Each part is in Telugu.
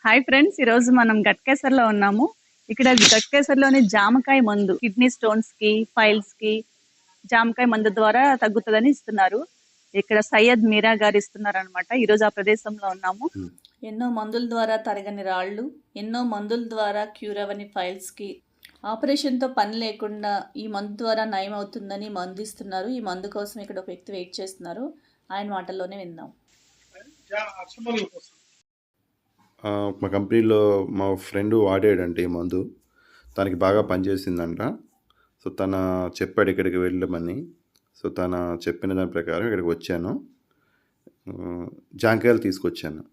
హాయ్ ఫ్రెండ్స్, ఈరోజు మనం గట్కేసర్లో ఉన్నాము. ఇక్కడ గట్కేసర్లోని జామకాయ మందు కిడ్నీ స్టోన్స్ కి, ఫైల్స్ కి జామకాయ మందు ద్వారా తగ్గుతుందని ఇస్తున్నారు. ఇక్కడ సయ్యద్ మీరా గారు ఇస్తున్నారు అనమాట. ఈరోజు ఆ ప్రదేశంలో ఉన్నాము. ఎన్నో మందుల ద్వారా తరగని రాళ్ళు, ఎన్నో మందుల ద్వారా క్యూర్ అవని ఫైల్స్ కి ఆపరేషన్తో పని లేకుండా ఈ మందు ద్వారా నయం అవుతుందని మందు ఇస్తున్నారు. ఈ మందు కోసం ఇక్కడ ఒక వ్యక్తి వెయిట్ చేస్తున్నారు. ఆయన మాటల్లోనే విందాం. మా కంపెనీలో మా ఫ్రెండ్ వాడాడంటే ఈ మందు తనకి బాగా పనిచేసిందంట. సో తన చెప్పాడు ఇక్కడికి వెళ్ళమని. సో తన చెప్పిన దాని ప్రకారం ఇక్కడికి వచ్చాను. జాంకాయలు తీసుకొచ్చాను.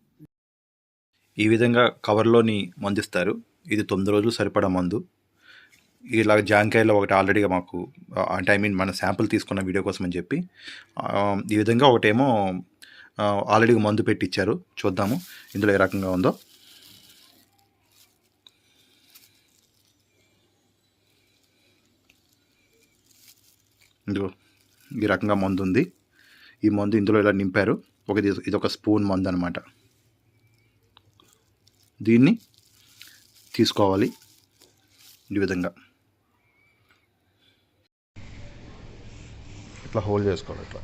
ఈ విధంగా కవర్లోని మందు ఇస్తారు. ఇది 9 రోజులు సరిపడా మందు. ఇలా జాంకాయలో ఒకటి ఆల్రెడీగా మాకు అంటే మన శాంపుల్ తీసుకున్న వీడియో కోసం అని చెప్పి ఈ విధంగా ఒకటేమో ఆల్రెడీగా మందు పెట్టించారు. చూద్దాము ఇందులో ఏ రకంగా ఉందో. ఇందులో ఈ రకంగా మందు ఉంది. ఈ మందు ఇందులో ఇలా నింపారు. ఇది ఒక స్పూన్ మందు అనమాట. దీన్ని తీసుకోవాలి ఈ విధంగా. ఇట్లా హోల్డ్ చేసుకోవాలి. ఇట్లా